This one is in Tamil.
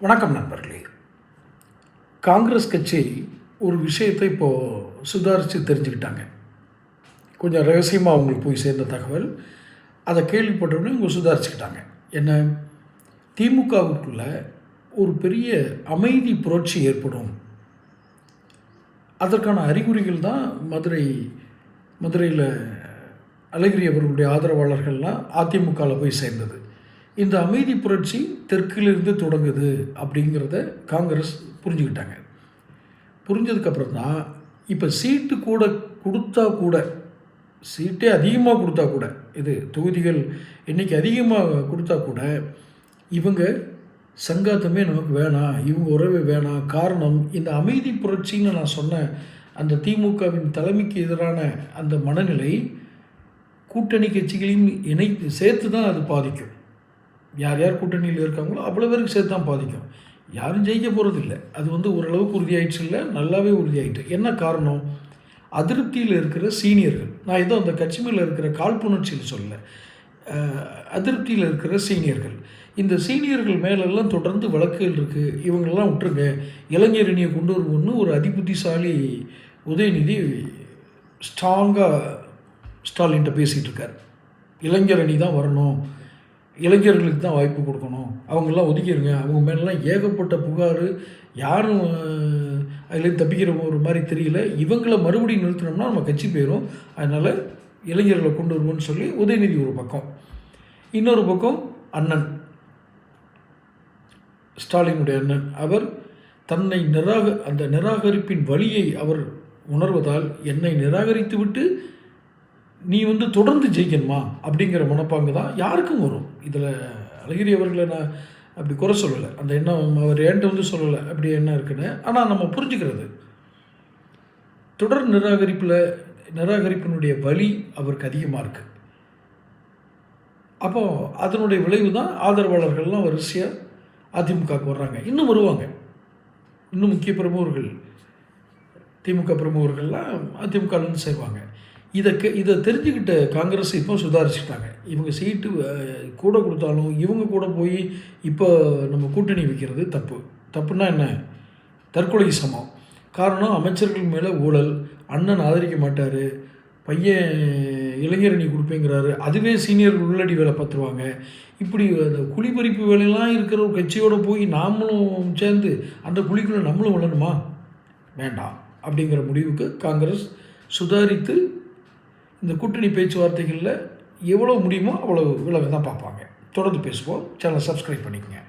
வணக்கம் நண்பர்களே. காங்கிரஸ் கட்சி ஒரு விஷயத்தை இப்போது சுதாரித்து தெரிஞ்சுக்கிட்டாங்க. கொஞ்சம் ரகசியமாக அவங்களுக்கு போய் சேர்ந்த தகவல். அதை கேள்விப்பட்டவுடனே இவங்க சுதாரிச்சுக்கிட்டாங்க. என்ன, திமுகவுக்குள்ள ஒரு பெரிய அமைதி புரட்சி ஏற்படும். அதற்கான அறிகுறிகள் தான் மதுரையில் அழகிரி அவர்களுடைய ஆதரவாளர்கள்லாம் அதிமுகவில் போய் சேர்ந்தது. இந்த அமைதி புரட்சி தெற்கிலிருந்து தொடங்குது அப்படிங்கிறத காங்கிரஸ் புரிஞ்சுக்கிட்டாங்க. புரிஞ்சதுக்கப்புறம் தான் இப்போ சீட்டு கொடுத்தா கூட சீட்டே அதிகமாக கொடுத்தா கூட, இது தொகுதிகள் எண்ணிக்கை அதிகமாக கொடுத்தா கூட, இவங்க சங்காத்தமே நமக்கு வேணாம், இவங்க உறவே வேணாம். காரணம், இந்த அமைதி புரட்சின்னு நான் சொன்ன அந்த திமுகவின் தலைமைக்கு எதிரான அந்த மனநிலை கூட்டணி கட்சிகளையும் சேர்த்து தான் அது பாதிக்கும். யார் யார் கூட்டணியில் இருக்காங்களோ அவ்வளோ பேருக்கு சேர்த்து தான் பாதிக்கும். யாரும் ஜெயிக்க போகிறதில்ல. அது ஓரளவுக்கு உறுதியாயிடுச்சு, இல்லை நல்லாவே உறுதியாயிட்டு. என்ன காரணம்? அதிருப்தியில் இருக்கிற சீனியர்கள். நான் ஏதோ அந்த கட்சி மேலே இருக்கிற காழ்ப்புணர்ச்சியில் சொல்லலை, அதிருப்தியில் இருக்கிற சீனியர்கள். இந்த சீனியர்கள் மேலெல்லாம் தொடர்ந்து வழக்குகள் இருக்குது. இவங்களெல்லாம் விட்டுருங்க, இளைஞர் அணியை கொண்டு வருவோன்னு ஒரு அதிபுத்திசாலி உதயநிதி ஸ்ட்ராங்காக ஸ்டாலின்கிட்ட பேசிகிட்டு இருக்கார். இளைஞர் அணி தான் வரணும், இளைஞர்களுக்கு தான் வாய்ப்பு கொடுக்கணும், அவங்கெல்லாம் ஒதுக்கிடுங்க. அவங்க மேலாம் ஏகப்பட்ட புகார், யாரும் அதுலேருந்து தப்பிக்கிற ஒரு மாதிரி தெரியல. இவங்களை மறுபடியும் நிறுத்தினோம்னா நம்ம கட்சி போயிடும், அதனால் இளைஞர்களை கொண்டு வருவோன்னு சொல்லி உதயநிதி ஒரு பக்கம். இன்னொரு பக்கம் அண்ணன் ஸ்டாலினுடைய அண்ணன், அவர் தன்னை அந்த நிராகரிப்பின் வழியை அவர் உணர்வதால், என்னை நிராகரித்து விட்டு நீ தொடர்ந்து ஜெயிக்கணுமா அப்படிங்கிற மனப்பாங்கு தான் யாருக்கும் வரும். இதில் அழகிரி அவர்களை நான் அப்படி குறை சொல்லலை, அந்த எண்ணம் அவர் என்கிட்ட சொல்லலை அப்படி என்ன இருக்குன்னு. ஆனால் நம்ம புரிஞ்சுக்கிறது, தொடர் நிராகரிப்பினுடைய வலி அவருக்கு அதிகமாக இருக்குது. அப்போது அதனுடைய விளைவு தான் ஆதரவாளர்கள்லாம் வரிசையாக அதிமுகவுக்கு வர்றாங்க, இன்னும் வருவாங்க. இன்னும் முக்கிய பிரமுகர்கள், திமுக பிரமுகர்கள்லாம் அதிமுகலேருந்து செய்வாங்க. இதை தெரிஞ்சுக்கிட்ட காங்கிரஸ் இப்போ சுதாரிச்சுட்டாங்க. இவங்க சீட்டு கூட கொடுத்தாலும் இவங்க கூட போய் இப்போ நம்ம கூட்டணி வைக்கிறது தப்புன்னா என்ன, தற்கொலை சமம். காரணம், அமைச்சர்கள் மேலே ஊழல், அண்ணன் ஆதரிக்க மாட்டார், பையன் இளைஞரணி கொடுப்பேங்கிறாரு, அதுவே சீனியர்கள் உள்ளடி வேலை பார்த்துருவாங்க. இப்படி அந்த குழிபறிப்பு வேலையெல்லாம் இருக்கிற ஒரு கட்சியோடு போய் நாமளும் சேர்ந்து அந்த குழிக்குள்ளே நம்மளும் விழணுமா? வேண்டாம் அப்படிங்கிற முடிவுக்கு காங்கிரஸ் சுதாரித்து இந்த கூட்டணி பேச்சுவார்த்தைகளில் எவ்வளோ முடியுமோ அவ்வளோ விலக தான் பார்ப்பாங்க. தொடர்ந்து பேசுவோம். சேனலை சப்ஸ்கிரைப் பண்ணிக்கோங்க.